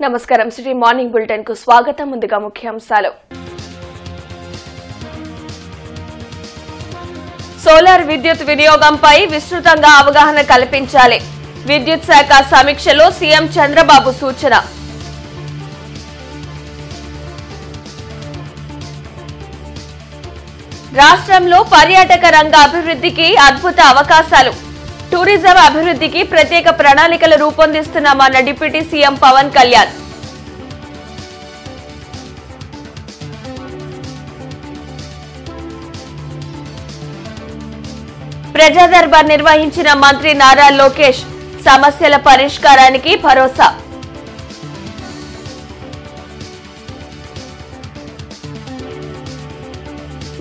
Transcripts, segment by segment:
నమస్కారం city morning bulletin కు స్వాగతం. ముందుగా ముఖ్యాంశాలు. సోలార్ విద్యుత్ వినియోగంపై విస్తృతంగా అవగాహన కల్పించాలి. విద్యుత్ శాఖ సమీక్షలో సీఎం చంద్రబాబు సూచన. రాష్ట్రంలో పర్యాటక రంగ అభివృద్ధికి అద్భుత అవకాశాలు. టూరిజం అభివృద్ధికి ప్రత్యేక ప్రణాళికలు రూపొందిస్తున్నామన్న డిప్యూటీ సీఎం పవన్ కళ్యాణ్. ప్రజా దర్బార్ నిర్వహించిన మంత్రి నారా లోకేష్. సమస్యల పరిష్కారానికి భరోసా.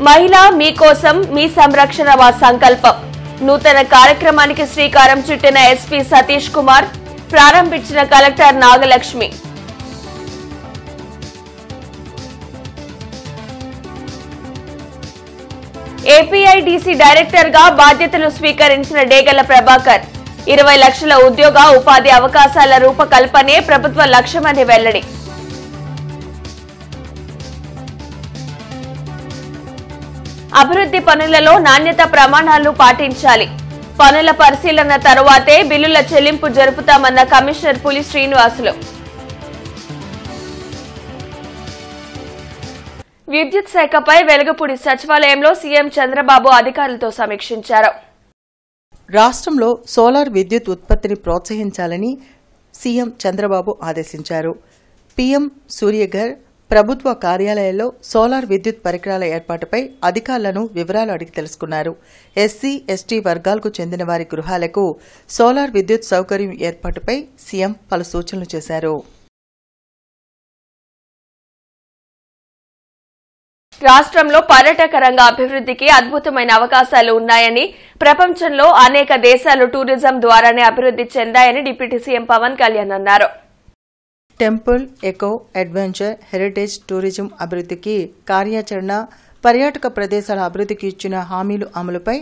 మహిళా మీకోసం మీ సంరక్షణ మా సంకల్పం. నూతన కార్యక్రమానికి శ్రీకారం చుట్టిన ఎస్పీ సతీష్ కుమార్. ప్రారంభించిన కలెక్టర్ నాగలక్ష్మి. ఏపీఐడీసీ డైరెక్టర్ గా బాధ్యతలు స్వీకరించిన డేగల ప్రభాకర్. 20 లక్షల ఉద్యోగ ఉపాధి అవకాశాల రూపకల్పనే ప్రభుత్వ లక్ష్యమని వెల్లడి. అభివృద్ధి పనులలో నాణ్యత ప్రమాణాలు పాటించాలి. పనుల పరిశీలన తరువాతే బిల్లుల చెల్లింపు జరుపుతామన్న కమిషనర్ పులి శ్రీనివాసులు. విద్యుత్ శాఖపై వెలుగుపూడి సచివాలయంలో సీఎం చంద్రబాబు అధికారులతో సమీక్షించారు. రాష్ట్రంలో సోలార్ విద్యుత్ ఉత్పత్తిని ప్రోత్సహించాలని సీఎం చంద్రబాబు ఆదేశించారు. పీఎం సూర్యఘర్ ప్రభుత్వ కార్యాలయాల్లో సోలార్ విద్యుత్ పరికరాల ఏర్పాటుపై అధికారులను వివరాలు అడిగి తెలుసుకున్నారు. ఎస్సీ, ఎస్టీ వర్గాలకు చెందిన వారి గృహాలకు సోలార్ విద్యుత్ సౌకర్యం ఏర్పాటుపై సీఎం పలు సూచనలు చేశారు. రాష్ట్రంలో పర్యాటక రంగ అభివృద్ధికి అద్భుతమైన అవకాశాలు ఉన్నాయని, ప్రపంచంలో అనేక దేశాలు టూరిజం ద్వారానే అభివృద్ధి చెందాయని డిప్యూటీ సీఎం పవన్ కళ్యాణ్ అన్నారు. Temple, eco, adventure, heritage tourism అభివృద్ధికి కార్యాచరణ, పర్యాటక ప్రదేశాల అభివృద్ధికి ఇచ్చిన హామీలు అమలుపై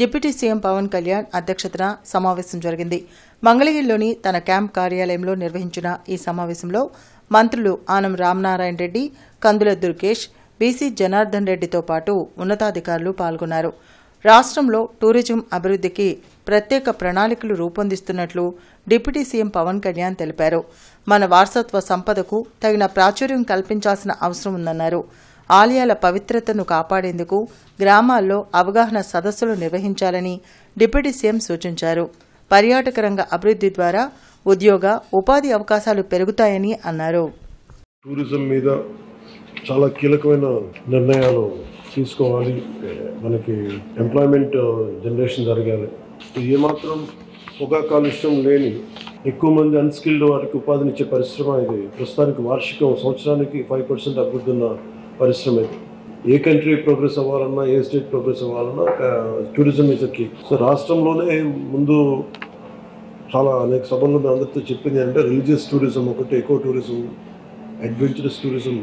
డిప్యూటీ సీఎం పవన్ కళ్యాణ్ అధ్యక్షతన సమావేశం జరిగింది. మంగళగిరిలోని తన క్యాంప్ కార్యాలయంలో నిర్వహించిన ఈ సమావేశంలో మంత్రులు ఆనం రామనారాయణ రెడ్డి, కందుల దుర్గేష్, బీసీ జనార్దన్ రెడ్డితో పాటు ఉన్నతాధికారులు పాల్గొన్నారు. రాష్ట్రంలో టూరిజం అభివృద్ధికి ప్రత్యేక ప్రణాళికలు రూపొందిస్తున్నట్లు డిప్యూటీ సీఎం పవన్ కళ్యాణ్ తెలిపారు. మన వారసత్వ సంపదకు తగిన ప్రాచుర్యం కల్పించాల్సిన అవసరం ఉందన్నారు. ఆలయాల పవిత్రతను కాపాడేందుకు గ్రామాల్లో అవగాహన సదస్సులు నిర్వహించాలని డిప్యూటీ సీఎం సూచించారు. పర్యాటక రంగ అభివృద్ధి ద్వారా ఉద్యోగ, ఉపాధి అవకాశాలు పెరుగుతాయని అన్నారు. టూరిజం మీద చాలా కీలకమైన నిర్ణయాలు తీసుకోవాలి. మనకి ఎంప్లాయ్మెంట్ జనరేషన్ జరగాలి. ఏమాత్రం పొగ కాలుష్యం లేని ఎక్కువ మంది అన్స్కిల్డ్ వారికి ఉపాధినిచ్చే పరిశ్రమ ఇది. ప్రస్తుతానికి వార్షికం సంవత్సరానికి 5% అభివృద్ధి ఉన్న పరిశ్రమ ఇది. ఏ కంట్రీ ప్రోగ్రెస్ అవ్వాలన్నా, ఏ స్టేట్ ప్రోగ్రెస్ అవ్వాలన్నా టూరిజం ఇస్ కీ. సో రాష్ట్రంలోనే ముందు చాలా అనేక సభల్లో మేము అందరితో చెప్పింది అంటే రిలీజియస్ టూరిజం ఒకటి, ఎకో టూరిజం, అడ్వెంచరస్ టూరిజం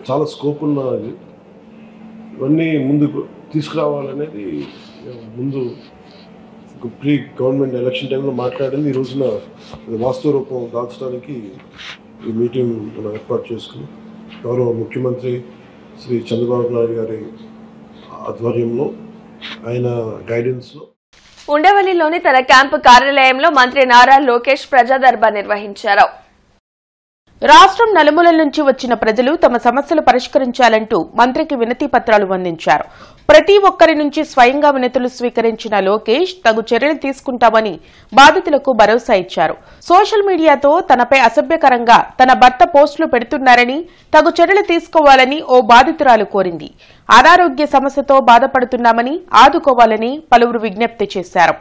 చాలా స్కోప్ ఉన్నది. ఇవన్నీ ముందు తీసుకురావాలనేది ముందు ప్రీ గవర్నమెంట్ ఎలక్షన్ టైంలో మాట్లాడింది. ఈ రోజున వాస్తవ రూపం దాల్చడానికి ఈ మీటింగ్ మనం ఏర్పాటు చేసుకుని గౌరవ ముఖ్యమంత్రి శ్రీ చంద్రబాబు నాయుడు గారి ఆధ్వర్యంలో, ఆయన గైడెన్స్లో ఉండవల్లిలోని తన క్యాంపు కార్యాలయంలో మంత్రి నారా లోకేష్ ప్రజా దర్బార్ నిర్వహించారు. రాష్ట్రం నలుమూలల నుంచి వచ్చిన ప్రజలు తమ సమస్యలు పరిష్కరించాలంటూ మంత్రికి వినతి పత్రాలు అందించారు. ప్రతి ఒక్కరి నుంచి స్వయంగా వినతులు స్వీకరించిన లోకేష్ తగు చర్యలు తీసుకుంటామని బాధితులకు భరోసా ఇచ్చారు. సోషల్ మీడియాతో తనపై అసభ్యకరంగా తన భర్త పోస్టులు పెడుతున్నారని, తగు చర్యలు తీసుకోవాలని ఓ బాధితురాలు కోరింది. అనారోగ్య సమస్యతో బాధపడుతున్నామని ఆదుకోవాలని పలువురు విజ్ఞప్తి చేశారు.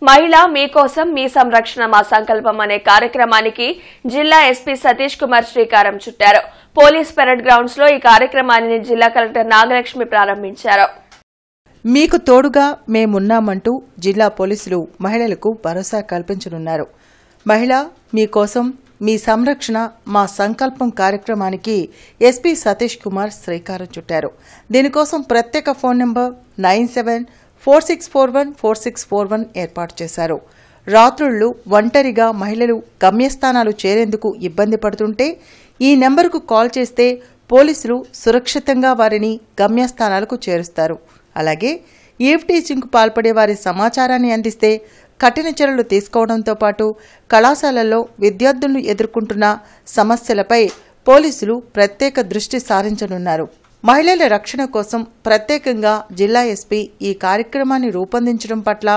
మహిళా మీకోసం మీ సంరక్షణ మా సంకల్పం అనే కార్యక్రమానికి జిల్లా ఎస్పీ సతీష్ కుమార్ శ్రీకారం చుట్టారు. పోలీస్ పెరేడ్ గ్రౌండ్స్ లో ఈ కార్యక్రమాన్ని జిల్లా కలెక్టర్ నాగలక్ష్మి ప్రారంభించారు. మీకు తోడుగా మేమున్నామంటూ జిల్లా పోలీసులు మహిళలకు భరోసా కల్పించనున్నారు. మహిళా మీకోసం మీ సంరక్షణ మా సంకల్పం కార్యక్రమానికి ఎస్పీ సతీష్ కుమార్ శ్రీకారం చుట్టారు. దీనికోసం ప్రత్యేక ఫోన్ నంబర్ 9746414641 ఏర్పాటు చేశారు. రాత్రుళ్లు ఒంటరిగా మహిళలు గమ్యస్థానాలు చేరేందుకు ఇబ్బంది పడుతుంటే ఈ నెంబర్కు కాల్ చేస్తే పోలీసులు సురక్షితంగా వారిని గమ్యస్థానాలకు చేరుస్తారు. అలాగే ఈవ్ టీచింగ్కు పాల్పడే వారి సమాచారాన్ని అందిస్తే కఠిన చర్యలు తీసుకోవడంతో పాటు కళాశాలల్లో విద్యార్థులను ఎదుర్కొంటున్న సమస్యలపై పోలీసులు ప్రత్యేక దృష్టి సారించనున్నారు. మహిళల రక్షణ కోసం ప్రత్యేకంగా జిల్లా ఎస్పీ ఈ కార్యక్రమాన్ని రూపొందించడం పట్ల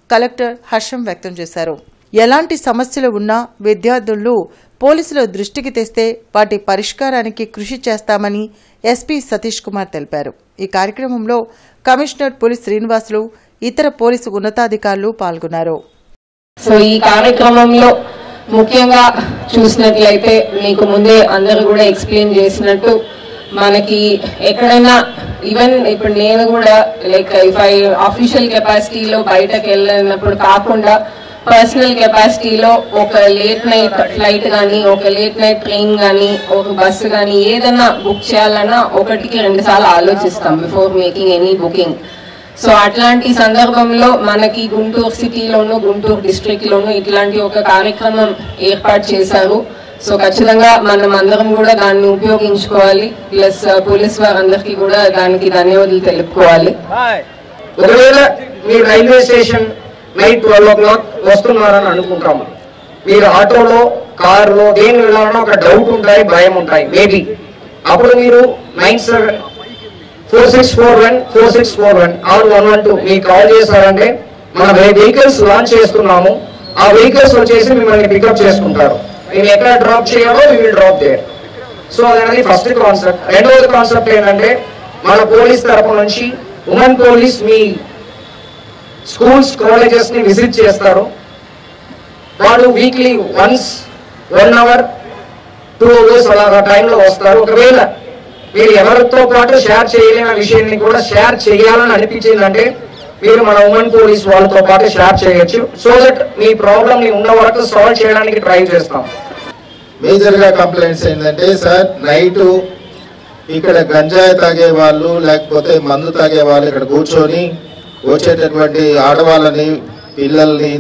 కలెక్టర్ హర్షం వ్యక్తం చేశారు. ఎలాంటి సమస్యలు ఉన్నా విద్యార్థులు పోలీసుల దృష్టికి తెస్తే వాటి పరిష్కారానికి కృషి చేస్తామని ఎస్పీ సతీష్ కుమార్ తెలిపారు. ఈ కార్యక్రమంలో కమిషనర్ పోలీస్ శ్రీనివాసులు, ఇతర పోలీసు ఉన్నతాధికారులు పాల్గొన్నారు. సో ఈ కార్యక్రమంలో ముఖ్యంగా చూసినట్లయితే మీకు ముందే అందరూ కూడా ఎక్స్ప్లెయిన్ చేసినట్టు మనకి ఎక్కడైనా ఈవెన్ ఇప్పుడు నేను కూడా లైక్ ఇఫ్ ఐ ఆఫీషియల్ కెపాసిటీలో బయటకు వెళ్ళినప్పుడు కాకుండా పర్సనల్ కెపాసిటీలో ఒక లేట్ నైట్ ఫ్లైట్ కానీ, ఒక లేట్ నైట్ ట్రైన్ కానీ, ఒక బస్సు కానీ ఏదైనా బుక్ చేయాలన్నా 1-2 సార్లు ఆలోచిస్తాం before making any booking. So అట్లాంటి సందర్భంలో మనకి గుంటూరు సిటీలోను, గుంటూరు డిస్ట్రిక్ట్ లోను ఇట్లాంటి ఒక కార్యక్రమం ఏర్పాటు చేశారు. సో ఖచ్చితంగా మనం అందరం కూడా దాన్ని ఉపయోగించుకోవాలి. ప్లస్ పోలీస్ వారందరికీ కూడా దానికి ధన్యవాదాలు తెలుపుకోవాలి. ఒకవేళ మీరు రైల్వే స్టేషన్ నైట్ 12 o'clock వస్తున్నారని అనుకుంటాము, మీరు ఆటోలో, కారులో దేని వెళ్ళాలన్నా ఒక డౌట్ ఉంటాయి, భయం ఉంటాయి మేబీ. అప్పుడు మీరు 9746414641 ఆర్ 112 మీకు కాల్ చేశారంటే మన వెహికల్స్ లాంచ్ చేస్తున్నాము. ఆ వెహికల్స్ వచ్చేసి మిమ్మల్ని పికప్ చేసుకుంటారు. మేము ఎక్కడ డ్రాప్ చేయాలో we will drop there. So అదనేది ఫస్ట్ కాన్సెప్ట్. రెండవది కాన్సెప్ట్ ఏంటంటే మన పోలీస్ తరపు నుంచి ఉమెన్ పోలీస్ మీ స్కూల్స్, కాలేజెస్ ని విజిట్ చేస్తారు. వాళ్ళు వీక్లీ వన్స్ 1 hour 2 hours అలాగా టైంలో వస్తారు. ఒకవేళ మీరు ఎవరితో పాటు షేర్ చేయలేని విషయాన్ని కూడా షేర్ చేయాలని అనిపించిందంటే మీరు మన ఉమెన్ పోలీస్ వాళ్ళతో పాటు షేర్ చేయొచ్చు. సో దట్ మీ ప్రాబ్లమ్ ని ఉన్న వరకు సాల్వ్ చేయడానికి ట్రై చేస్తాం. మేజర్ గా కంప్లైంట్స్ ఏంటంటే సార్, నైట్ ఇక్కడ గంజాయి తాగే వాళ్ళు లేకపోతే మందు తాగే వాళ్ళు ఇక్కడ కూర్చొని వచ్చేటటువంటి ఆడవాళ్ళని, పిల్లల్ని,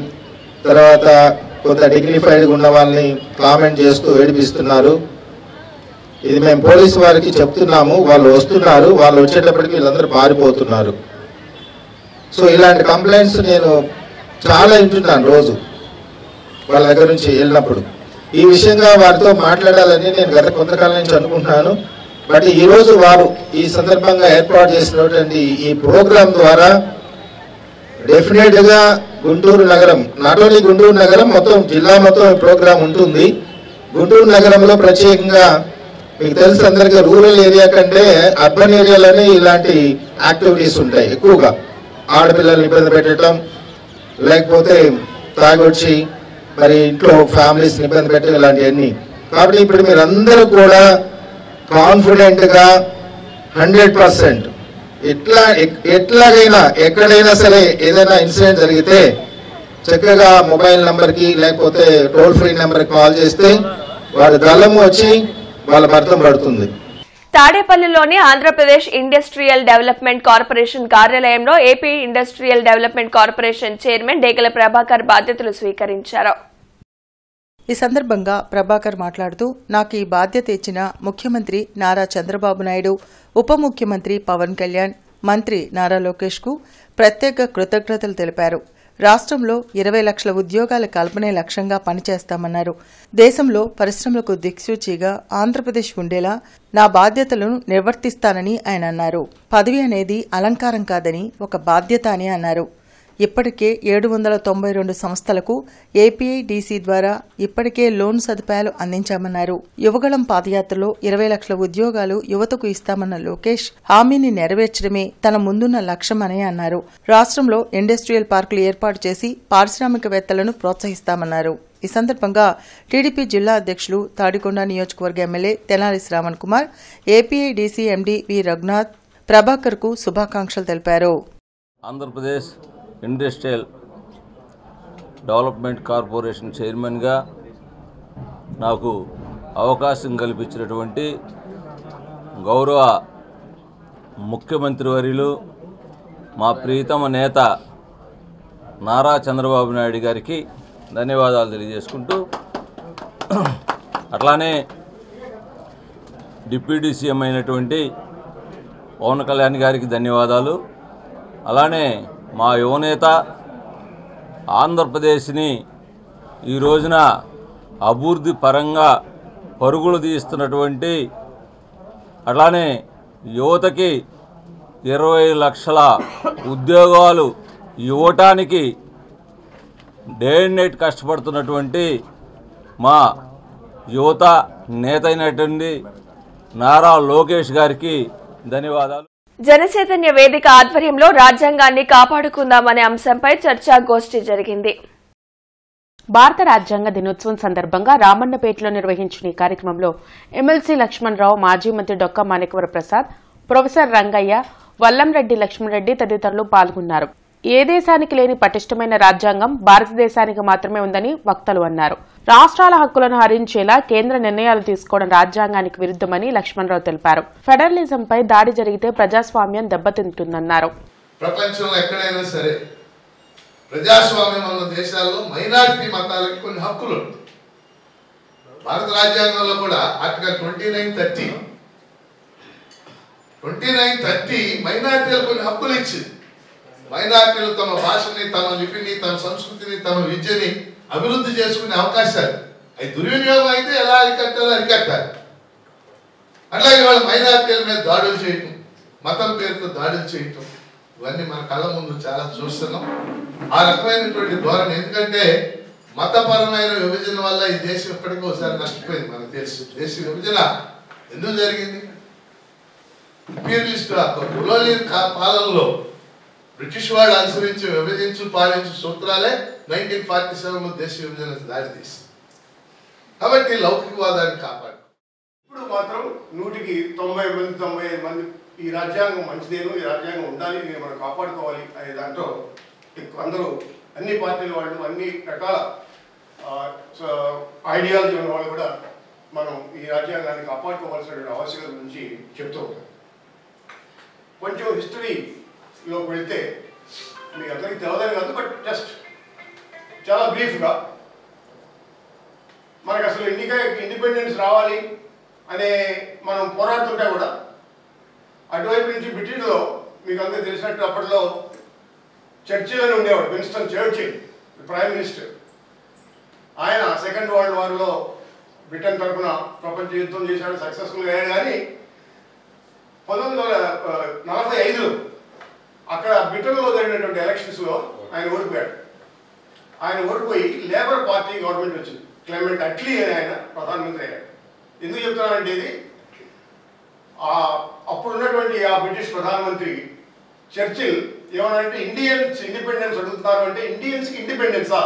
తర్వాత కొంత డిగ్నిఫైడ్గా ఉన్న వాళ్ళని కామెంట్ చేస్తూ ఏడిపిస్తున్నారు. ఇది మేము పోలీసు వారికి చెప్తున్నాము. వాళ్ళు వస్తున్నారు, వాళ్ళు వచ్చేటప్పటికి వీళ్ళందరూ పారిపోతున్నారు. సో ఇలాంటి కంప్లైంట్స్ నేను చాలా వింటున్నాను రోజు వాళ్ళ దగ్గర నుంచి వెళ్ళినప్పుడు. ఈ విషయంగా వారితో మాట్లాడాలని నేను గత కొంతకాలం నుంచి అనుకుంటున్నాను. బట్ ఈరోజు వారు ఈ సందర్భంగా ఏర్పాటు చేసినటువంటి ఈ ప్రోగ్రాం ద్వారా డెఫినెట్ గా గుంటూరు నగరం, నాట్ ఓన్లీ గుంటూరు నగరం, మొత్తం జిల్లా మొత్తం ఈ ప్రోగ్రాం ఉంటుంది. గుంటూరు నగరంలో ప్రత్యేకంగా మీకు తెలుసు అందరికీ, రూరల్ ఏరియా కంటే అర్బన్ ఏరియాలోనే ఇలాంటి యాక్టివిటీస్ ఉంటాయి ఎక్కువగా. ఆడపిల్లల్ని ఇబ్బంది పెట్టడం, లేకపోతే తాగొచ్చి మరి ఇంట్లో ఫ్యామిలీస్ ఇబ్బంది పెట్టడం, ఇలాంటివన్నీ. కాబట్టి ఇప్పుడు మీరందరూ కూడా కాన్ఫిడెంట్ గా 100% ఎట్లాగైనా ఎక్కడైనా సరే ఏదైనా ఇన్సిడెంట్ జరిగితే చక్కగా మొబైల్ నంబర్కి లేకపోతే టోల్ ఫ్రీ నెంబర్కి కాల్ చేస్తే వారి దళము వచ్చి వాళ్ళ భర్తం పడుతుంది. తాడేపల్లిలోని ఆంధ్రప్రదేశ్ ఇండస్ట్రియల్ డెవలప్మెంట్ కార్పొరేషన్ కార్యాలయంలో AP industrial development corporation chairman Degala Prabhakar బాధ్యతలు స్వీకరించారు. ఈ సందర్భంగా ప్రభాకర్ మాట్లాడుతూ, నాకు ఈ బాధ్యత ఇచ్చిన ముఖ్యమంత్రి నారా చంద్రబాబు నాయుడు, ఉప ముఖ్యమంత్రి పవన్ కళ్యాణ్, మంత్రి నారా లోకేష్ కు ప్రత్యేక కృతజ్ఞతలు తెలిపారు. రాష్ట్రంలో 20 లక్షల ఉద్యోగాల కల్పనే లక్ష్యంగా పనిచేస్తామన్నారు. దేశంలో పరిశ్రమలకు దిక్సూచిగా ఆంధ్రప్రదేశ్ ఉండేలా నా బాధ్యతలను నిర్వర్తిస్తానని ఆయన అన్నారు. పదవి అనేది అలంకారం కాదని, ఒక బాధ్యత అని అన్నారు. ఇప్పటికే 792 సంస్థలకు ఏపీఐడిసి ద్వారా ఇప్పటికే లోన్ సదుపాయాలు అందించామన్నారు. యువగళం పాదయాత్రలో 20 లక్షల ఉద్యోగాలు యువతకు ఇస్తామన్న లోకేష్ హామీని నెరవేర్చడమే తన ముందున్న లక్ష్యమని అన్నారు. రాష్ట్రంలో ఇండస్ట్రియల్ పార్కులు ఏర్పాటు చేసి పారిశ్రామికవేత్తలను ప్రోత్సహిస్తామన్నారు. ఈ సందర్భంగా టీడీపీ జిల్లా అధ్యక్షులు, తాడికొండ నియోజకవర్గ MLA Tenali Sravan Kumar, APIDC MD V Raghunath Prabhakar కు శుభాకాంక్షలు తెలిపారు. ఆంధ్రప్రదేశ్ ఇండస్ట్రియల్ డెవలప్మెంట్ కార్పొరేషన్ చైర్మన్గా నాకు అవకాశం కల్పించినటువంటి గౌరవ ముఖ్యమంత్రి వర్యులు, మా ప్రియతమ నేత నారా చంద్రబాబు నాయుడు గారికి ధన్యవాదాలు తెలియజేసుకుంటూ, అట్లానే డిప్యూటీ సీఎం అయినటువంటి పవన్ కళ్యాణ్ గారికి ధన్యవాదాలు. అలానే మా యువనేత ఆంధ్రప్రదేశ్ని ఈ రోజున అభివృద్ధి పరంగా పరుగులు తీస్తున్నటువంటి, అట్లానే యువతకి 20 లక్షల ఉద్యోగాలు ఇవ్వటానికి డే అండ్ నైట్ కష్టపడుతున్నటువంటి మా యువత నేత అయినటువంటి నారా లోకేష్ గారికి ధన్యవాదాలు. జనచైతన్య వేదిక ఆధ్వర్యంలో రాజ్యాంగాన్ని కాపాడుకుందామనే అంశంపై చర్చాగోష్ఠి జరిగింది. భారత రాజ్యాంగ దినోత్సవం సందర్భంగా రామన్నపేటలో నిర్వహించిన ఈ కార్యక్రమంలో ఎమ్మెల్సీ లక్ష్మణరావు, మాజీ మంత్రి డొక్కా మాణిక్యవర ప్రసాద్, ప్రొఫెసర్ రంగయ్య, వల్లంరెడ్డి లక్ష్మణరెడ్డి తదితరులు పాల్గొన్నారు. ఏ దేశానికి లేని పటిష్టమైన రాజ్యాంగం భారతదేశానికి మాత్రమే ఉందని వక్తలు అన్నారు. రాష్ట్రాల హక్కులను హరించేలా కేంద్ర నిర్ణయాలు తీసుకోవడం రాజ్యాంగానికి విరుద్ధమని లక్ష్మణరావు తెలిపారు. ఫెడరలిజంపై దాడి జరిగితే ప్రజాస్వామ్యం దెబ్బతింటుందన్నారు. ప్రపంచంలో ఎక్కడైనా సరే ప్రజాస్వామ్యం ఉన్న దేశాల్లో మైనారిటీ మతాలకు కొన్ని హక్కులు ఉంటాయి. భారత రాజ్యాంగంలో కూడా ఆర్టికల్ 2930 మైనారిటీలకు కొన్ని హక్కులు ఇచ్చింది. మైనారిటీలు తమ భాషని, తమ లిపిని, తమ సంస్కృతిని, తమ విద్యని అభివృద్ధి చేసుకునే అవకాశాలు, అవి దుర్వినియోగం అయితే ఎలా అరికట్టాలో అరికట్టాలి. అట్లాగే వాళ్ళ మైనారిటీల మీద దాడులు చేయటం, మతం పేరుతో దాడులు చేయటం, ఇవన్నీ మన కళ్ళ ముందు చాలా చూస్తున్నాం. ఆ రకమైనటువంటి ధోరణి, ఎందుకంటే మతపరమైన విభజన వల్ల ఈ దేశం ఎప్పటికీ ఒకసారి నష్టపోయింది. మనకు తెలుసు దేశ విభజన ఎందుకు జరిగింది. ఇంపీరియలిస్ట్ కొలోనియల్ పాలనలో బ్రిటిష్ వాళ్ళు అనుసరించి విభజించు పాలించు సూత్రాలే 1947లో దేశ విభజన దారితీసింది. కాబట్టి లౌకికవాదాన్ని కాపాడు. ఇప్పుడు మాత్రం 100-95 మంది ఈ రాజ్యాంగం మంచిదేను, ఈ రాజ్యాంగం ఉండాలి, దీన్ని మనం కాపాడుకోవాలి అనే దాంట్లో అందరూ, అన్ని పార్టీల వాళ్ళు, అన్ని రకాల ఐడియాలజీ ఉన్న వాళ్ళు కూడా మనం ఈ రాజ్యాంగాన్ని కాపాడుకోవాల్సినటువంటి ఆవశ్యకత గురించి చెప్తూ ఉంటాం. కొంచెం హిస్టరీలోకి వెళ్తే మీకు అందరికీ తెలవదని కాదు, బట్ జస్ట్ చాలా బ్రీఫ్గా మనకు అసలు ఇండిపెండెన్స్ రావాలి అనే మనం పోరాడుతుంటే కూడా అటువైపు నుంచి బ్రిటన్లో మీకు అందరికీ తెలిసినట్టు అప్పట్లో చర్చిల్ అని ఉండేవాడు, విన్స్టన్ చర్చిల్ ప్రైమ్ మినిస్టర్. ఆయన సెకండ్ వరల్డ్ వార్లో బ్రిటన్ తరఫున ప్రపంచ యుద్ధం చేశాడు, సక్సెస్ఫుల్గా అయ్యాడు. కానీ 1945లో అక్కడ బ్రిటన్లో జరిగినటువంటి ఎలక్షన్స్లో ఆయన ఓడిపోయాడు. ఆయన ఓడిపోయి లేబర్ పార్టీ గవర్నమెంట్ వచ్చింది. క్లెమెంట్ అట్లీ అని ఆయన ప్రధానమంత్రి అయ్యాడు. ఎందుకు చెప్తున్నానంటే ఇది అప్పుడున్నటువంటి ఆ బ్రిటిష్ ప్రధానమంత్రి చర్చిల్ ఏమనంటే ఇండియన్స్ ఇండిపెండెన్స్ అడుగుతున్నారు అంటే ఇండియన్స్కి ఇండిపెండెన్సా,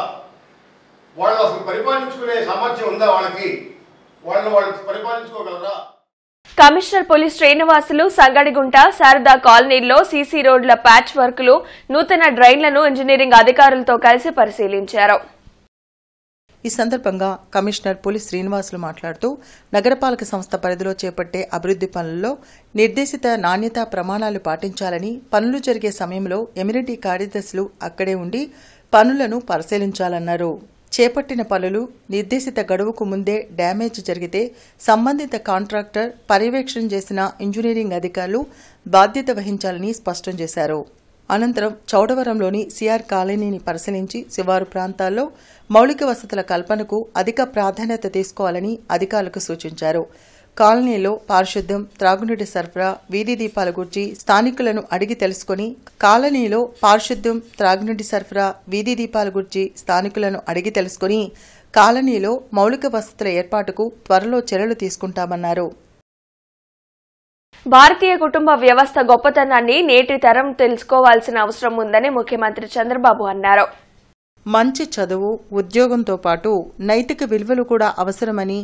వాళ్ళు అసలు పరిపాలించుకునే సామర్థ్యం ఉందా, వాళ్ళు పరిపాలించుకోగలరా? కమిషనర్ పోలీస్ శ్రీనివాసులు సంగడిగుంట, శారదా కాలనీల్లో సీసీ రోడ్ల ప్యాచ్ వర్కులు, నూతన డ్రైన్లను ఇంజనీరింగ్ అధికారులతో కలిసి పరిశీలించారు. ఈ సందర్భంగా కమిషనర్ పోలీస్ శ్రీనివాసులు మాట్లాడుతూ నగరపాలక సంస్థ పరిధిలో చేపట్టే అభివృద్ది పనుల్లో నిర్దేశిత నాణ్యతా ప్రమాణాలు పాటించాలని, పనులు జరిగే సమయంలో ఎమ్యూనిటీ కార్యదర్శులు అక్కడే ఉండి పనులను పరిశీలించాలన్నారు. చేపట్టిన పనులు నిర్దేశిత గడువుకు ముందే డ్యామేజ్ జరిగితే సంబంధిత కాంట్రాక్టర్ పర్యవేక్షణ చేసిన ఇంజనీరింగ్ అధికారులు బాధ్యత వహించాలని స్పష్టం చేశారు. అనంతరం చౌడవరంలోని సిఆర్ కాలనీని పరిశీలించి శివారు ప్రాంతాల్లో మౌలిక వసతుల కల్పనకు అధిక ప్రాధాన్యత తీసుకోవాలని అధికారులకు సూచించారు. కాలనీలో పారిశుద్ధ్యం, త్రాగునీటి సరఫరా, వీధి దీపాల గురించి స్థానికులను అడిగి తెలుసుకుని కాలనీలో మౌలిక వసతుల ఏర్పాటుకు త్వరలో చర్యలు తీసుకుంటామన్నారు. భారతీయ కుటుంబ వ్యవస్థ గొప్పతనాన్ని నేటి తరం తెలుసుకోవాల్సిన అవసరం ఉందని ముఖ్యమంత్రి చంద్రబాబు అన్నారు. మంచి చదువు, ఉద్యోగంతో పాటు నైతిక విలువలు కూడా అవసరమని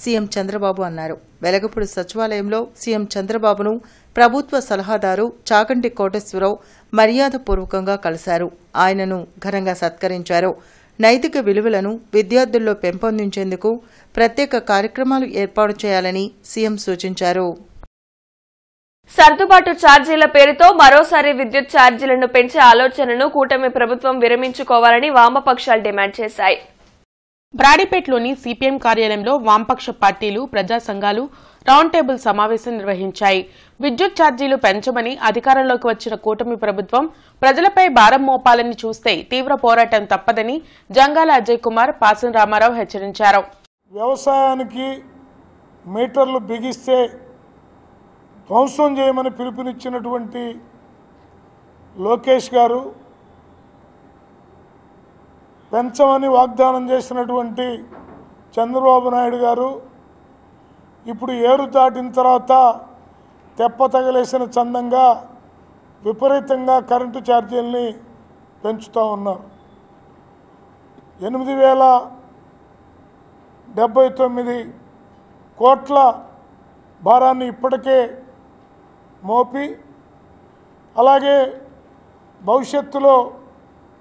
సీఎం చంద్రబాబు అన్నారు. వెలగపూడి సచివాలయంలో సీఎం చంద్రబాబును ప్రభుత్వ సలహాదారు చాగంటి కోటేశ్వరరావు మర్యాదపూర్వకంగా కలిశారు. ఆయనను ఘనంగా సత్కరించారు. నైతిక విలువలను విద్యార్థుల్లో పెంపొందించేందుకు ప్రత్యేక కార్యక్రమాలు ఏర్పాటు చేయాలని సీఎం సూచించారు. సర్దుబాటు ఛార్జీల పేరుతో మరోసారి విద్యుత్ ఛార్జీలను పెంచే ఆలోచనను కూటమి ప్రభుత్వం విరమించుకోవాలని వామపక్షాలు డిమాండ్ చేశాయి. బ్రాడీపేటలోని సిపిఎం కార్యాలయంలో వామపక్ష పార్టీలు, ప్రజా సంఘాలు రౌండ్ టేబుల్ సమావేశం నిర్వహించాయి. విద్యుత్ ఛార్జీలు పెంచమని అధికారంలోకి వచ్చిన కూటమి ప్రభుత్వం ప్రజలపై భారం మోపాలని చూస్తే తీవ్ర పోరాటం తప్పదని జంగాల అజయ్ కుమార్, పాసం రామారావు హెచ్చరించారు. వ్యవసాయానికి మీటర్లు బిగిస్తే ధ్వంసం చేయమని పిలుపునిచ్చినటువంటి లోకేష్ గారు, పెంచమని వాగ్దానం చేసినటువంటి చంద్రబాబు నాయుడు గారు ఇప్పుడు ఏరు దాటిన తర్వాత తెప్ప తగలేసిన చందంగా విపరీతంగా కరెంటు ఛార్జీలని పెంచుతూ ఉన్నారు. 8,079 కోట్ల భారాన్ని ఇప్పటికే మోపి, అలాగే భవిష్యత్తులో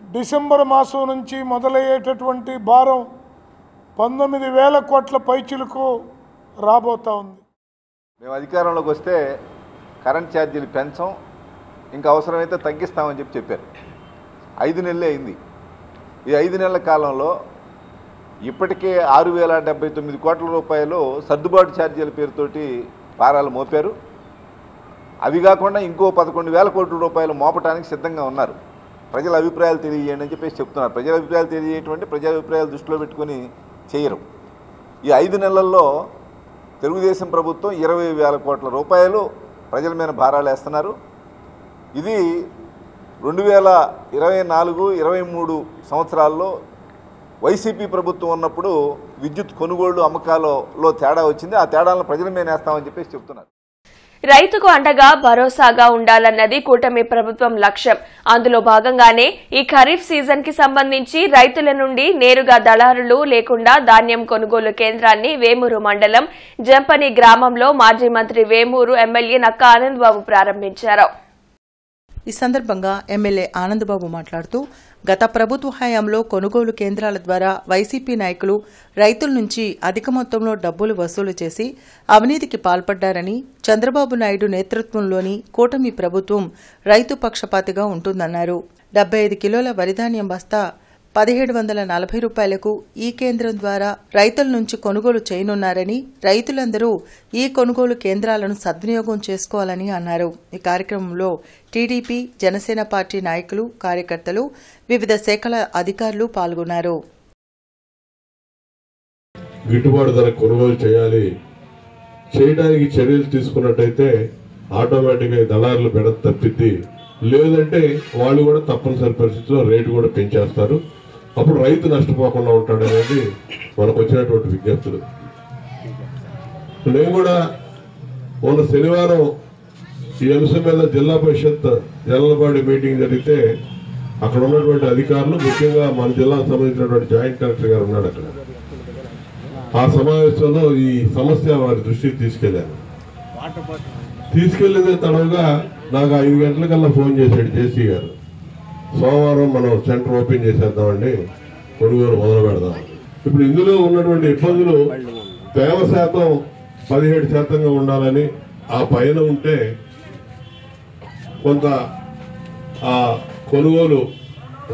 డిసెంబర్ మాసం నుంచి మొదలయ్యేటటువంటి భారం 19,000 కోట్ల పైచిలకు రాబోతా ఉంది. మేము అధికారంలోకి వస్తే కరెంట్ ఛార్జీలు పెంచం, ఇంకా అవసరమైతే తగ్గిస్తామని చెప్పారు. 5 నెలలే అయింది. ఈ 5 నెలల కాలంలో ఇప్పటికే 6,079 కోట్ల రూపాయలు సర్దుబాటు ఛార్జీల పేరుతోటి భారాలు మోపారు. అవి కాకుండా ఇంకో 11,000 కోట్ల రూపాయలు మోపడానికి సిద్ధంగా ఉన్నారు. ప్రజల అభిప్రాయాలు తెలియజేయండి అని చెప్పేసి చెప్తున్నారు. ప్రజల అభిప్రాయాలు తెలియజేయటువంటి ప్రజల అభిప్రాయాలు దృష్టిలో పెట్టుకొని చేయరు. ఈ 5 నెలల్లో తెలుగుదేశం ప్రభుత్వం 20,000 కోట్ల రూపాయలు ప్రజల మీద భారాలు వేస్తున్నారు. ఇది 2024-23 సంవత్సరాల్లో వైసీపీ ప్రభుత్వం ఉన్నప్పుడు విద్యుత్ కొనుగోళ్లు అమ్మకాలలో తేడా వచ్చింది. ఆ తేడాలను ప్రజల మీద వేస్తామని చెప్పేసి చెప్తున్నారు. రైతుకు అండగా భరోసాగా ఉండాలన్నది కూటమి ప్రభుత్వం లక్ష్యం. అందులో భాగంగానే ఈ ఖరీఫ్ సీజన్ కి సంబంధించి రైతుల నుండి నేరుగా దళారులు లేకుండా ధాన్యం కొనుగోలు కేంద్రాన్ని వేమూరు మండలం జంపని గ్రామంలో మాజీ మంత్రి వేమూరు ఎమ్మెల్యే నక్కా ఆనందబాబు ప్రారంభించారు. ఈ సందర్భంగా ఎమ్మెల్యే ఆనందబాబు మాట్లాడుతూ గత ప్రభుత్వ హయాంలో కొనుగోలు కేంద్రాల ద్వారా వైసీపీ నాయకులు రైతుల నుంచి అధిక మొత్తంలో డబ్బులు వసూలు చేసి అవినీతికి పాల్పడ్డారని, చంద్రబాబు నాయుడు నేతృత్వంలోని కూటమి ప్రభుత్వం రైతు పక్షపాతిగా ఉంటుందన్నారు. 75 కిలోల వరిధాన్యం బస్తా 1,740 రూపాయలకు ఈ కేంద్రం ద్వారా రైతుల నుంచి కొనుగోలు చేయనున్నారని, రైతులందరూ ఈ కొనుగోలు కేంద్రాలను సద్వినియోగం చేసుకోవాలని అన్నారు. ఈ కార్యక్రమంలో టీడీపీ, జనసేన పార్టీ నాయకులు, కార్యకర్తలు, వివిధ శాఖల అధికారులు పాల్గొన్నారు. గిట్టుబాటు ధర కొనుగోలు చేయడానికి చర్యలు తీసుకున్నట్టయితే ఆటోమేటిక్గా దళారులు బెడత తప్పిద్ది. లేదంటే వాళ్ళు కూడా తప్పనిసరి పరిస్థితుల్లో రేటు కూడా పెంచేస్తారు. అప్పుడు రైతు నష్టపోకుండా ఉంటాడనేది మనకు వచ్చినటువంటి విజ్ఞప్తులు. నేను కూడా మొన్న శనివారం ఈ అంశం మీద జిల్లా పరిషత్ జనరల్ మీటింగ్ జరిగితే అక్కడ ఉన్నటువంటి అధికారులు, ముఖ్యంగా మన జిల్లాకు సంబంధించినటువంటి జాయింట్ కలెక్టర్ గారు ఉన్నాడు అక్కడ. ఆ సమావేశంలో ఈ సమస్య వారి దృష్టికి తీసుకెళ్లేదే తడవుగా నాకు 5 గంటలకల్లా ఫోన్ చేశాడు జేసీ గారు. సోమవారం మనం సెంటర్ ఓపెన్ చేసేద్దామండి, కొనుగోలు మొదలు పెడదాం. ఇప్పుడు ఇందులో ఉన్నటువంటి ఇబ్బందులు తేమ శాతం 17% ఉండాలని, ఆ పైన ఉంటే కొంత ఆ కొనుగోలు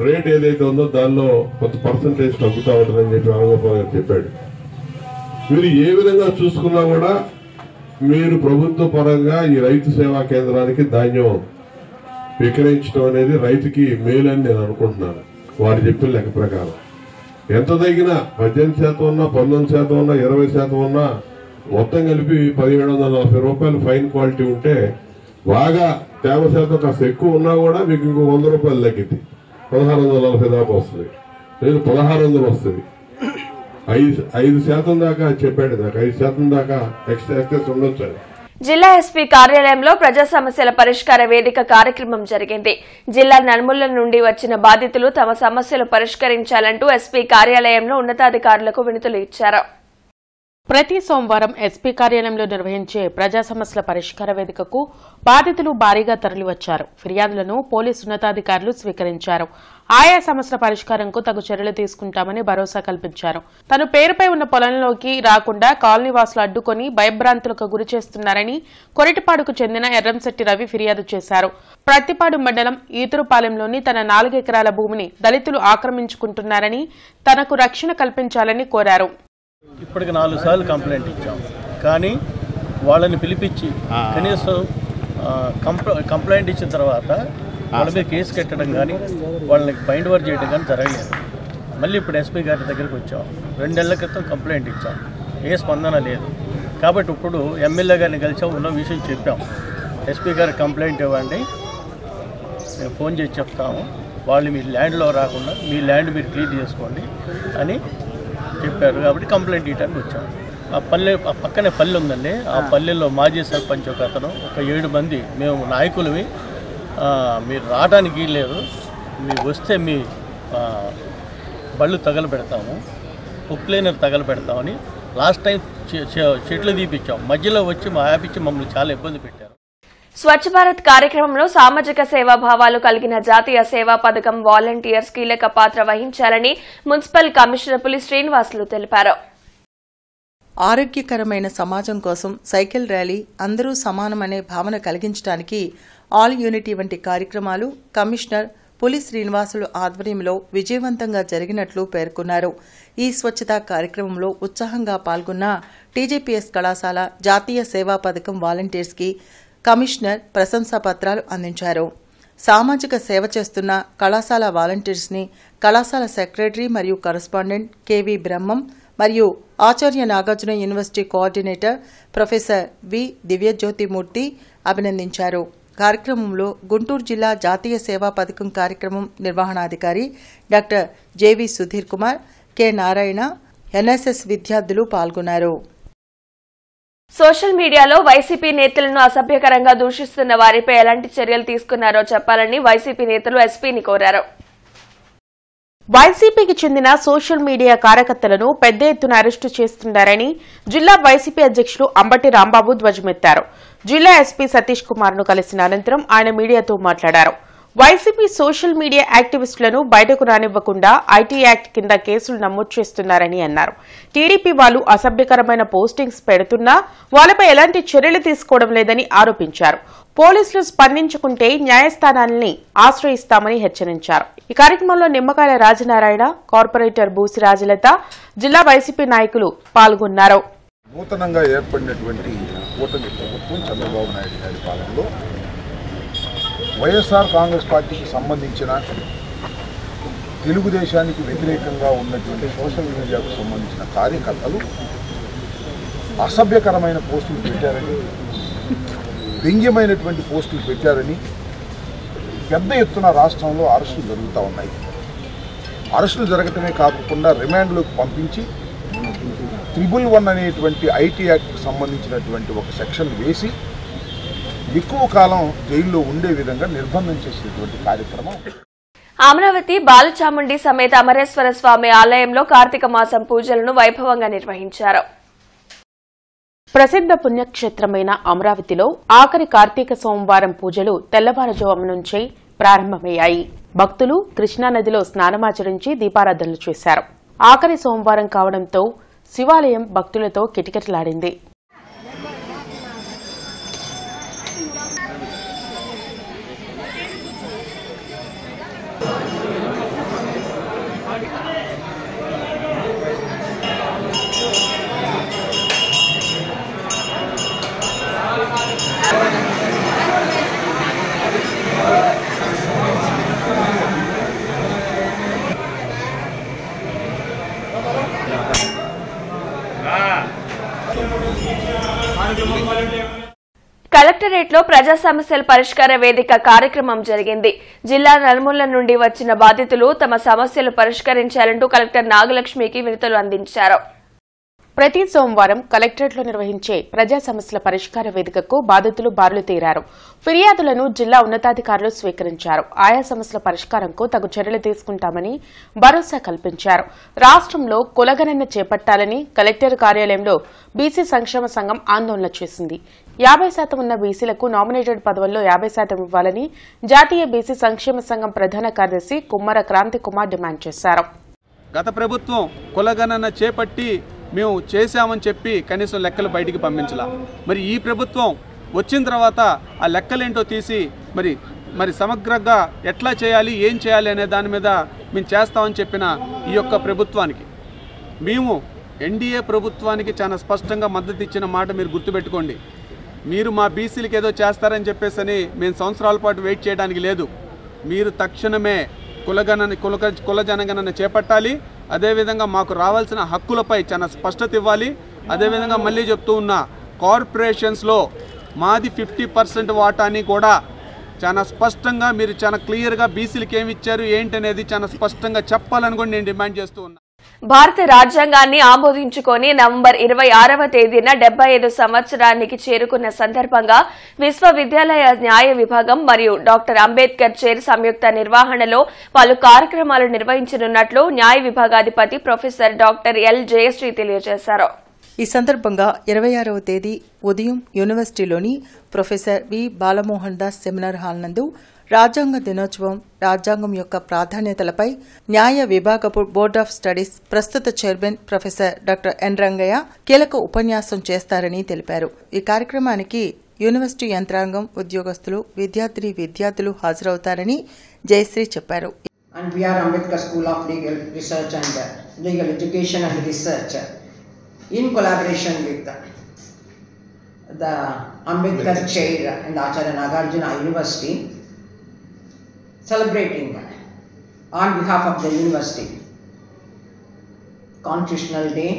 రేట్ ఏదైతే ఉందో దానిలో కొంత పర్సంటేజ్ తగ్గుతూ ఉంటుందని చెప్పి రామగోపాల్ గారు చెప్పాడు. మీరు ఏ విధంగా చూసుకున్నా కూడా మీరు ప్రభుత్వ పరంగా ఈ రైతు సేవా కేంద్రానికి ధాన్యం విక్రయించడం అనేది రైతుకి మేలని నేను అనుకుంటున్నాను. వారు చెప్పిన లెక్క ప్రకారం ఎంత తగ్గినా 18% ఉన్నా, 19% ఉన్నా, 20% ఉన్నా, మొత్తం కలిపి 1,740 రూపాయలు ఫైన్ క్వాలిటీ ఉంటే, బాగా తేమ శాతం కాస్త ఎక్కువ ఉన్నా కూడా మీకు ఇంకో 100 రూపాయలు తగ్గింది, 1,640 దాకా వస్తుంది, లేదు 1,600 వస్తుంది. 5% దాకా చెప్పాడు. నాకు 5% దాకా ఎక్సెస్ ఉండొచ్చు. జిల్లా ఎస్పీ కార్యాలయంలో ప్రజా సమస్యల పరిష్కార వేదిక కార్యక్రమం జరిగింది. జిల్లా నలుమూలల నుండి వచ్చిన బాధితులు తమ సమస్యలు పరిష్కరించాలంటూ ఎస్పీ కార్యాలయంలో ఉన్నతాధికారులకు వినతులు ఇచ్చారు. ప్రతి సోమవారం ఎస్పీ కార్యాలయంలో నిర్వహించే ప్రజా సమస్యల పరిష్కార వేదికకు బాధితులు భారీగా తరలివచ్చారు. ఫిర్యాదులను పోలీసు ఉన్నతాధికారులు స్వీకరించారు. ఆయా సమస్యల పరిష్కారంకు తగు చర్యలు తీసుకుంటామని భరోసా కల్పించారు. తన పేరుపై ఉన్న పొలంలోకి రాకుండా కాలనీ వాసులు అడ్డుకొని భయభ్రాంతులకు గురి చేస్తున్నారని కొరిటిపాడుకు చెందిన ఎర్రంశెట్టి రవి ఫిర్యాదు చేశారు. ప్రత్తిపాడు మండలం ఈతురుపాలెంలోని తన 4 ఎకరాల భూమిని దళితులు ఆక్రమించుకుంటున్నారని తనకు రక్షణ కల్పించాలని కోరారు. ఇప్పటికి 4 సార్లు కంప్లైంట్ ఇచ్చాం, కానీ వాళ్ళని పిలిపించి కనీసం కంప్లైంట్ ఇచ్చిన తర్వాత వాళ్ళ మీద కేసు కట్టడం కానీ వాళ్ళని బైండ్ ఓవర్ చేయడం కానీ జరగలేదు. మళ్ళీ ఇప్పుడు ఎస్పీ గారి దగ్గరికి వచ్చాం. 2 నెలల క్రితం కంప్లైంట్ ఇచ్చాం, ఏ స్పందన లేదు. కాబట్టి ఇప్పుడు ఎమ్మెల్యే గారిని కలిసాం, ఉన్న విషయం చెప్పాం. ఎస్పీ గారి కంప్లైంట్ ఇవ్వండి, మేము ఫోన్ చేసి చెప్తాము, వాళ్ళు మీ ల్యాండ్లో రాకుండా మీ ల్యాండ్ మీరు క్లీన్ చేసుకోండి అని చెప్పారు. కాబట్టి కంప్లైంట్ ఇవ్వడానికి వచ్చాం. ఆ పక్కనే పల్లె ఉందండి. ఆ పల్లెల్లో మాజీ సర్పంచ్ ఒక అతను, ఒక 7 మంది మేము నాయకులవి, మీరు రావడానికి లేదు, మీరు వస్తే మీ బళ్ళు తగలబెడతాము, కుక్లైనర్ తగలబెడతామని లాస్ట్ టైం చెట్లు తీపిచ్చాం. మధ్యలో వచ్చి మా ఆపిచ్చి మమ్మల్ని చాలా ఇబ్బంది పెట్టారు. స్వచ్ఛ భారత్ కార్యక్రమంలో సామాజిక సేవాభావాలు కలిగిన జాతీయ సేవా పథకం వాలంటీర్స్ కీలక పాత్ర వహించాలని మున్సిపల్ కమిషనర్ పులి శ్రీనివాసులు తెలిపారు. ఆరోగ్యకరమైన సమాజం కోసం సైకిల్ ర్యాలీ, అందరూ సమానమనే భావన కలిగించడానికి ఆల్ యూనిటీ వంటి కార్యక్రమాలు కమిషనర్ పులి శ్రీనివాసులు ఆధ్వర్యంలో విజయవంతంగా జరిగినట్లు పేర్కొన్నారు. ఈ స్వచ్ఛతా కార్యక్రమంలో ఉత్సాహంగా పాల్గొన్న టీజేపీఎస్ కళాశాల జాతీయ సేవా పథకం వాలంటీర్స్కి కమిషనర్ ప్రశంసా పత్రాలు అందించారు. సామాజిక సేవ చేస్తున్న కళాశాల వాలంటీర్స్ని కళాశాల సెక్రటరీ మరియు కరస్పాండెంట్ కెవి బ్రహ్మం మరియు Acharya Nagarjuna university coordinator professor V Divyajyothimurthy అభినందించారు. కార్యక్రమంలో గుంటూరు జిల్లా జాతీయ సేవా పథకం కార్యక్రమం నిర్వహణాధికారి doctor JV Sudheer Kumar, K Narayana, NSS విద్యార్థులు పాల్గొన్నారు. సోషల్ మీడియాలో వైసీపీ నేతలను అసభ్యకరంగా దూషిస్తున్న వారిపై ఎలాంటి చర్యలు తీసుకున్నారో చెప్పాలని వైసీపీ నేతలు ఎస్పీని కోరారు. వైసీపీకి చెందిన సోషల్ మీడియా కార్యకర్తలను పెద్ద ఎత్తున అరెస్టు చేస్తున్నారని జిల్లా వైసీపీ అధ్యక్షులు అంబటి రాంబాబు ధ్వజమెత్తారు. జిల్లా ఎస్పీ సతీష్ కుమార్ ను కలిసిన అనంతరం ఆయన మీడియాతో మాట్లాడారు. వైసీపీ సోషల్ మీడియా యాక్టివిస్టులను బయటకు రానివ్వకుండా ఐటీ యాక్ట్ కింద కేసులు నమోదు చేస్తున్నారని అన్నారు. టీడీపీ వాళ్లు అసభ్యకరమైన పోస్టింగ్స్ పెడుతున్నా వాళ్లపై ఎలాంటి చర్యలు తీసుకోవడం లేదని ఆరోపించారు. పోలీసులు స్పందించుకుంటే న్యాయస్థానాన్ని ఆశ్రయిస్తామని హెచ్చరించారు. ఈ కార్యక్రమంలో నిమ్మకాయల రాజనారాయణ, కార్పొరేటర్ బూసి రాజలత, జిల్లా వైసీపీ నాయకులు పాల్గొన్నారు. నూతనంగా ఏర్పడినటువంటి కూటమి ప్రభుత్వం చంద్రబాబు నాయుడు గారి పాలనలో వైఎస్ఆర్ కాంగ్రెస్ పార్టీకి సంబంధించిన తెలుగుదేశానికి వ్యతిరేకంగా ఉన్నటువంటి సోషల్ మీడియాకు సంబంధించిన కార్యకర్తలు అసభ్యకరమైన పోస్టులు పెట్టారని, వ్యంగ్యమైనటువంటి పోస్టులు పెట్టారని పెద్ద ఎత్తున రాష్ట్రంలో అరెస్టులు జరుగుతూ ఉన్నాయి. అరెస్టులు జరగటమే కాకుండా రిమాండ్లోకి పంపించి 111 అనేటువంటి ఐటీ యాక్ట్కి సంబంధించినటువంటి ఒక సెక్షన్ వేసి ఎక్కువ కాలం జైల్లో ఉండే విధంగా నిర్బంధం చేసేటువంటి కార్యక్రమం. అమరావతి బాలచాముండి సమేత అమరేశ్వర స్వామి ఆలయంలో కార్తీక మాసం పూజలను వైభవంగా నిర్వహించారు. ప్రసిద్ధ పుణ్యక్షేత్రమైన అమరావతిలో ఆఖరి కార్తీక సోమవారం పూజలు తెల్లవారుజాము నుంచే ప్రారంభమయ్యాయి. భక్తులు కృష్ణానదిలో స్నానమాచరించి దీపారాధనలు చేశారు. ఆఖరి సోమవారం కావడంతో శివాలయం భక్తులతో కిటకిటలాడింది. కలెక్టరేట్లో ప్రజా సమస్యల పరిష్కార వేదిక కార్యక్రమం జరిగింది. జిల్లా నలుమూలల నుండి వచ్చిన బాధితులు తమ సమస్యలు పరిష్కరించాలంటూ కలెక్టర్ నాగలక్ష్మికి వినతులు అందించారు. ప్రతి సోమవారం కలెక్టరేట్లో నిర్వహించే ప్రజా సమస్యల పరిష్కార వేదికకు బాధితులు బారులు తీరారు. ఫిర్యాదులను జిల్లా ఉన్నతాధికారులు స్వీకరించారు. ఆయా సమస్యల పరిష్కారంకు తగు చర్యలు తీసుకుంటామని భరోసా కల్పించారు. రాష్ట్రంలో కులగణన చేపట్టాలని కలెక్టర్ కార్యాలయంలో బీసీ సంక్షేమ సంఘం ఆందోళన చేసింది. 50% ఉన్న బీసీలకు నామినేటెడ్ పదవుల్లో 50% ఇవ్వాలని జాతీయ బీసీ సంక్షేమ సంఘం ప్రధాన కార్యదర్శి కుమ్మర క్రాంతి కుమార్ డిమాండ్ చేశారు. గత ప్రభుత్వం కులగణన చేపట్టి మేము చేశామని చెప్పి కనీసం లెక్కలు బయటికి పంపించాల. మరి ఈ ప్రభుత్వం వచ్చిన తర్వాత ఆ లెక్కలేంటో తీసి మరి సమగ్రంగా ఎట్లా చేయాలి, ఏం చేయాలి అనే దాని మీద మేము చేస్తామని చెప్పిన ఈ యొక్క ప్రభుత్వానికి మేము ఎన్డీఏ ప్రభుత్వానికి చాలా స్పష్టంగా మద్దతు ఇచ్చిన మాట మీరు గుర్తుపెట్టుకోండి. మీరు మా బీసీలకు ఏదో చేస్తారని చెప్పేసి మేము సంవత్సరాల పాటు వెయిట్ చేయడానికి లేదు. మీరు తక్షణమే కుల జనగణన చేపట్టాలి. అదేవిధంగా మాకు రావాల్సిన హక్కులపై చాలా స్పష్టత ఇవ్వాలి. అదేవిధంగా మళ్ళీ చెప్తూ ఉన్న కార్పొరేషన్స్లో మాది 50% వాటాని కూడా చాలా స్పష్టంగా మీరు చాలా క్లియర్గా బీసీలకు ఏమి ఇచ్చారు ఏంటనేది చాలా స్పష్టంగా చెప్పాలని కూడా నేను డిమాండ్ చేస్తూ ఉన్నా. భారత రాజ్యాంగాన్ని ఆమోదించుకొని నవంబర్ 26వ తేదీన 75 సంవత్సరానికి చేరుకున్న సందర్భంగా విశ్వవిద్యాలయ న్యాయ విభాగం మరియు డాక్టర్ అంబేద్కర్ చైర్ సంయుక్త నిర్వహణలో పలు కార్యక్రమాలు నిర్వహించనున్నట్లు న్యాయ విభాగాధిపతి ప్రొఫెసర్ డాక్టర్ ఎల్ జయశ్రీ తెలియజేశారు. ఈ సందర్భంగా 26వ తేదీ ఉదయం యూనివర్సిటీలోని professor V Balamohan Das seminar hall నందు రాజ్యాంగ దినోత్సవం, రాజ్యాంగం యొక్క ప్రాధాన్యతలపై న్యాయ విభాగపు బోర్డ్ ఆఫ్ స్టడీస్ ప్రస్తుత chairman professor doctor N Rangaiah కీలక ఉపన్యాసం చేస్తారని తెలిపారు. ఈ కార్యక్రమానికి యూనివర్సిటీ యంత్రాంగం, ఉద్యోగస్తులు, విద్యార్థులు హాజరవుతారని జయశ్రీ చెప్పారు. And we are Ambedkar School of Legal Research and Legal Education and Research in collaboration with the Ambedkar Chair and Acharya Nagarjuna University, celebrating on behalf of the university Constitutional Day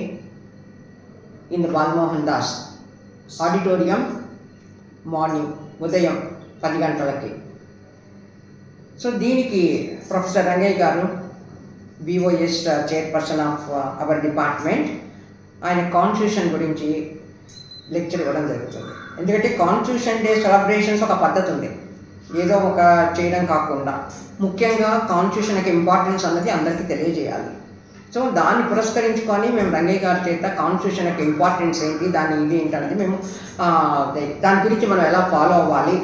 in the Balmohan Das Auditorium morning Udayam 10 గంటలకి. So దీనికి professor Rangayya గారు BOS chairperson of our department ఆయన constitution గురించి lecture ఇవ్వడం జరుగుతుంది. ఎందుకంటే constitution day celebrations ఒక పద్ధతి ఉంది, ఏదో ఒక చేయడం కాకుండా ముఖ్యంగా కాన్స్టిట్యూషన్ యొక్క ఇంపార్టెన్స్ అన్నది అందరికీ తెలియజేయాలి. సో దాన్ని పురస్కరించుకొని మేము రంగయ్య గారి చేత కాన్స్టిట్యూషన్ యొక్క ఇంపార్టెన్స్ ఏంటి, దాన్ని ఇది ఏంటి అనేది మేము దాని గురించి మనం ఎలా ఫాలో అవ్వాలి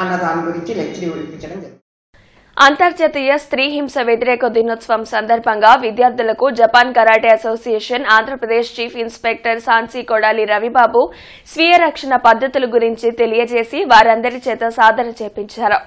అన్న దాని గురించి లెక్చర్ ఇప్పించడం జరిగింది. అంతర్జాతీయ స్త్రీ హింస వ్యతిరేక దినోత్సవం సందర్భంగా విద్యార్థులకు Japan karate association Andhra Pradesh chief inspector sensei Kodali Ravibabu స్వీయ రక్షణ పద్ధతుల గురించి తెలియజేసి వారందరి చేత సాధన చేపించారు.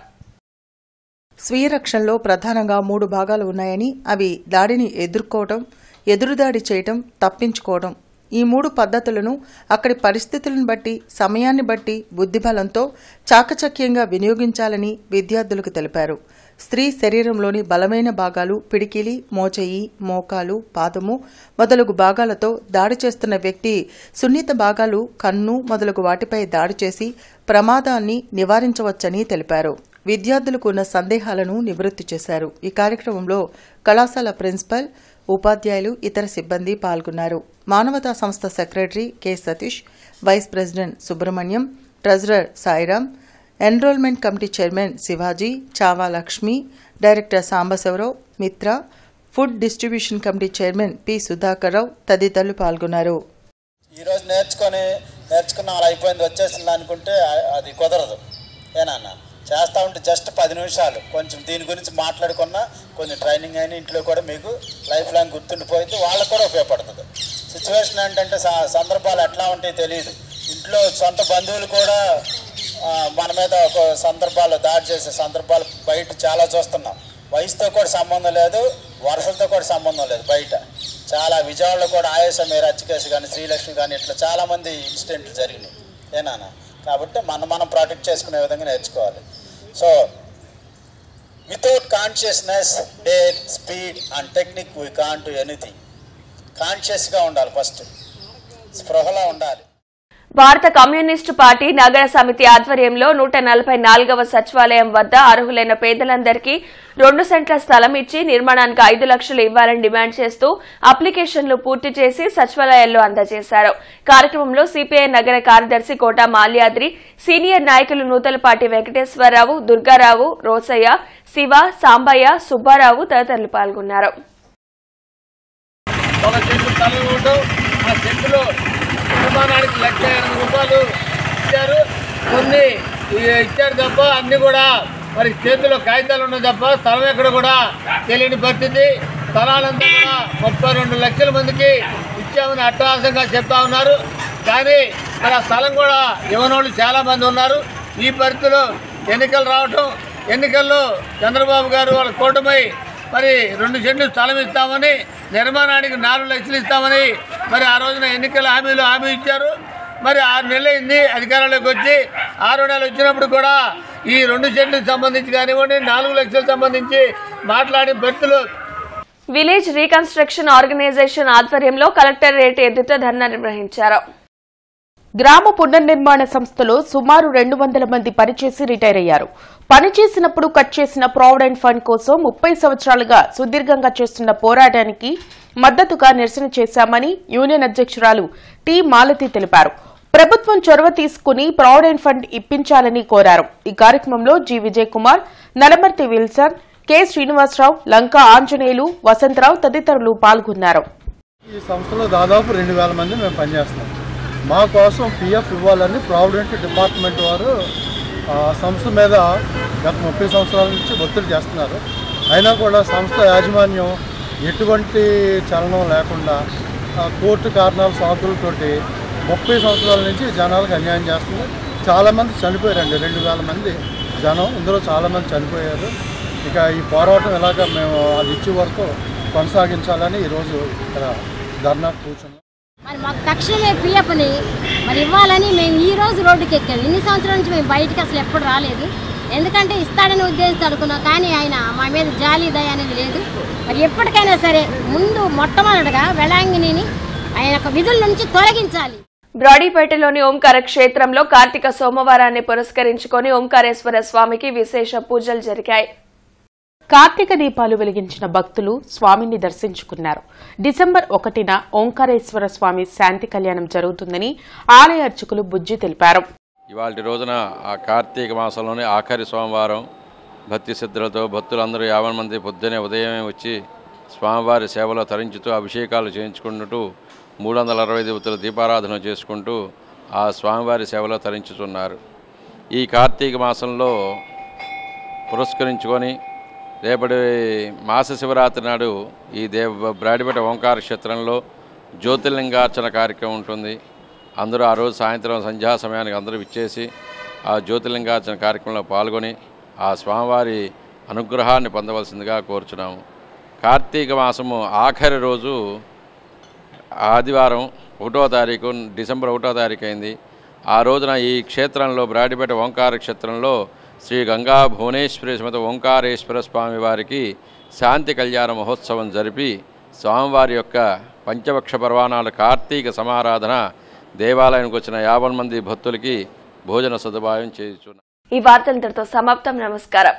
స్వీయ రక్షణలో ప్రధానంగా 3 భాగాలు ఉన్నాయని, అవి దాడిని ఎదుర్కోవడం, ఎదురుదాడి చేయటం, తప్పించుకోవడం. ఈ 3 పద్ధతులను అక్కడి పరిస్థితులను బట్టి, సమయాన్ని బట్టి బుద్ధిబలంతో చాకచక్యంగా వినియోగించాలని విద్యార్థులకు తెలిపారు. స్త్రీ శరీరంలోని బలమైన భాగాలు పిడికిలి, మోచేయి, మోకాలు, పాదము మొదలగు భాగాలతో దాడి చేస్తున్న వ్యక్తి సున్నిత భాగాలు, కన్ను మొదలగు వాటిపై దాడి చేసి ప్రమాదాన్ని నివారించవచ్చని తెలిపారు. విద్యార్థులకు ఉన్న సందేహాలను నివృత్తి చేశారు. ఈ కార్యక్రమంలో కళాశాల ప్రిన్సిపల్, ఉపాధ్యాయులు, ఇతర సిబ్బంది పాల్గొన్నారు. మానవతా సంస్థ secretary K Satish, vice president Subrahmanyam, treasurer Sairam, enrolment committee chairman Shivaji, Chava Lakshmi, director Sambasivarao, Mitra, food distribution committee chairman P Sudhakar Rao తదితరులు పాల్గొన్నారు. ఈరోజు నేర్చుకున్న అలా అయిపోయింది వచ్చేసింది అనుకుంటే అది కుదరదు. ఏనా చేస్తూ ఉంటే జస్ట్ 10 నిమిషాలు కొంచెం దీని గురించి మాట్లాడుకున్నా కొంచెం ట్రైనింగ్ అయినా ఇంట్లో కూడా మీకు లైఫ్ లాంగ్ గుర్తుండిపోయింది, వాళ్ళకు కూడా ఉపయోగపడుతుంది. సిచ్యువేషన్ ఏంటంటే సందర్భాలు ఎట్లా ఉంటాయో తెలియదు. ఇంట్లో సొంత బంధువులు కూడా మన మీద ఒక సందర్భాలు దాడి చేసే సందర్భాలు బయట చాలా చూస్తున్నాం. వయసుతో కూడా సంబంధం లేదు, వరుసలతో కూడా సంబంధం లేదు. బయట చాలా విజయవాడలో కూడా ఆయేషా మేర హత్య కానీ శ్రీలక్ష్మి కానీ ఇట్లా చాలామంది ఇన్సిడెంట్లు జరిగినాయి. ఏనా కాబట్టి మనం ప్రొటెక్ట్ చేసుకునే విధంగా నేర్చుకోవాలి. So without consciousness, dare, speed and technique we can't do anything. కాన్షియస్గా ఉండాలి, ఫస్ట్ స్పృహలో ఉండాలి. భారత కమ్యూనిస్టు పార్టీ నగర సమితి ఆధ్వర్యంలో 144వ సచివాలయం వద్ద అర్హులైన పేదలందరికీ 2 సెంట్ల స్థలం ఇచ్చి నిర్మాణానికి 5 లక్షలు ఇవ్వాలని డిమాండ్ చేస్తూ అప్లికేషన్లు పూర్తి చేసి సచివాలయాల్లో అందజేశారు. కార్యక్రమంలో సిపిఐ నగర కార్యదర్శి కోట మాల్యాద్రి, సీనియర్ నాయకులు నూతలపాటి వెంకటేశ్వరరావు, దుర్గారావు, రోసయ్య, శివ, సాంబయ్య, సుబ్బారావు తదితరులు పాల్గొన్నారు. నిర్మాణానికి ₹1,80,000 ఇచ్చారు. కొన్ని ఇచ్చారు తప్ప అన్ని కూడా మరి చేతిలో కాగితాలు ఉన్నాయి తప్ప స్థలం ఎక్కడ కూడా తెలియని పరిస్థితి. స్థలాలంతా కూడా 32 లక్షల మందికి ఇచ్చామని అట్టహాసంగా చెప్తా ఉన్నారు. కానీ మరి ఆ స్థలం కూడా ఇవ్వనోళ్ళు చాలా మంది ఉన్నారు. ఈ పరిస్థితిలో ఎన్నికలు రావటం, ఎన్నికల్లో చంద్రబాబు గారు వాళ్ళ కూటమి మరి 2 సెంట్లు స్థలం ఇస్తామని, నిర్మాణానికి 4 లక్షలు ఇస్తామని మరి ఆ రోజున ఎన్నికల హామీ ఇచ్చారు. మరి 6 నెలలు అయింది అధికారంలోకి వచ్చి. 6 నెలలు వచ్చినప్పుడు కూడా ఈ 2 సెంట్లకు సంబంధించి కానివ్వండి, 4 లక్షలకు సంబంధించి మాట్లాడిన పరిస్థితులు. విలేజ్ రీకన్స్ట్రక్షన్ ఆర్గనైజేషన్ ఆధ్వర్యంలో కలెక్టరేట్ ఎదుట ధర్నా నిర్వహించారు. గ్రామ పునర్నిర్మాణ సంస్థలో సుమారు 200 మంది పనిచేసి రిటైర్ అయ్యారు. పనిచేసినప్పుడు కట్ చేసిన ప్రావిడెంట్ ఫండ్ కోసం 30 సంవత్సరాలుగా సుదీర్ఘంగా చేస్తున్న పోరాటానికి మద్దతుగా నిరసన చేశామని యూనియన్ అధ్యక్షురాలు టి మాలతి తెలిపారు. ప్రభుత్వం చొరవ తీసుకుని ప్రావిడెంట్ ఫండ్ ఇప్పించాలని కోరారు. ఈ కార్యక్రమంలో G Vijay Kumar, Nalamarthi Wilson, K Srinivasarao, Lanka Anjaneyulu, Vasantharao తదితరులు పాల్గొన్నారు. ఈ సంస్థలో దాదాపు 2000 మంది మేము పనిచేస్తాం. మా కోసం పిఎఫ్ ఇవ్వాలని ప్రావిడెంట్ డిపార్ట్మెంట్ వారు సంస్థ మీద గత 30 సంవత్సరాల నుంచి ఒత్తిడి చేస్తున్నారు. అయినా కూడా సంస్థ యాజమాన్యం ఎటువంటి చలనం లేకుండా కోర్టు కారణాల సాకులతోటి 30 సంవత్సరాల నుంచి జనాలకు అన్యాయం చేస్తుంది. చాలామంది చనిపోయారండి. 2000 మంది జనం, ఇందులో చాలామంది చనిపోయారు. ఇక ఈ పోరాటం ఎలాగ మేము అది ఇచ్చే వరకు కొనసాగించాలని ఈరోజు ఇక్కడ ధర్నా కూర్చున్నాం. మరి మాకు తక్షణమే పిఎఫ్ని మరి ఇవ్వాలని మేము ఈ రోజు రోడ్డుకి ఎక్కాము. ఇన్ని సంవత్సరాల నుంచి మేము బయటికి అసలు ఎప్పుడు రాలేదు. ఎందుకంటే ఇస్తాడని ఉద్దేశంతో అనుకున్నాం, కానీ ఆయన మా మీద జాలి దయ అనేది లేదు. మరి ఎప్పటికైనా సరే ముందు మొట్టమొదటిగా వెళాంగిణిని ఆయన విధుల నుంచి తొలగించాలి. బ్రాడీపేటలోని ఓంకార క్షేత్రంలో కార్తీక సోమవారాన్ని పురస్కరించుకొని ఓంకారేశ్వర స్వామికి విశేష పూజలు జరిగాయి. కార్తీక దీపాలు వెలిగించిన భక్తులు స్వామిని దర్శించుకున్నారు. డిసెంబర్ 1న ఓంకారేశ్వర స్వామి శాంతి కళ్యాణం జరుగుతుందని ఆలయ అర్చకులు బుజ్జి తెలిపారు. ఇవాళ రోజున ఆ కార్తీక మాసంలోని ఆఖరి సోమవారం భక్తి శ్రద్ధలతో భక్తులందరూ 50 మంది పొద్దునే ఉదయమే వచ్చి స్వామివారి సేవలో తరించుతూ అభిషేకాలు చేయించుకుంటూ 360 దేవతల దీపారాధన చేసుకుంటూ ఆ స్వామివారి సేవలో తరించుతున్నారు. ఈ కార్తీక మాసంలో పురస్కరించుకొని రేపటి మాస శివరాత్రి నాడు ఈ బ్రాడీపేట ఓంకార క్షేత్రంలో జ్యోతిర్లింగార్చన కార్యక్రమం ఉంటుంది. అందరూ ఆ రోజు సాయంత్రం సంధ్యా సమయానికి అందరూ విచ్చేసి ఆ జ్యోతిర్లింగార్చన కార్యక్రమంలో పాల్గొని ఆ స్వామివారి అనుగ్రహాన్ని పొందవలసిందిగా కోరుచున్నాము. కార్తీక మాసము ఆఖరి రోజు ఆదివారం 1వ తారీఖు, డిసెంబర్ 1వ తారీఖు అయింది. ఆ రోజున ఈ క్షేత్రంలో బ్రాడీపేట ఓంకార క్షేత్రంలో శ్రీ గంగా భువనేశ్వరి సమేత ఓంకారేశ్వర స్వామి వారికి శాంతి కళ్యాణ మహోత్సవం జరిపి స్వామివారి యొక్క పంచవక్ష పర్వాణాల కార్తీక సమారాధన దేవాలయానికి వచ్చిన 50 మంది భక్తులకి భోజన సదుపాయం చేయించున్నారు. ఈ వార్తలంతటితో సమాప్తం. నమస్కారం.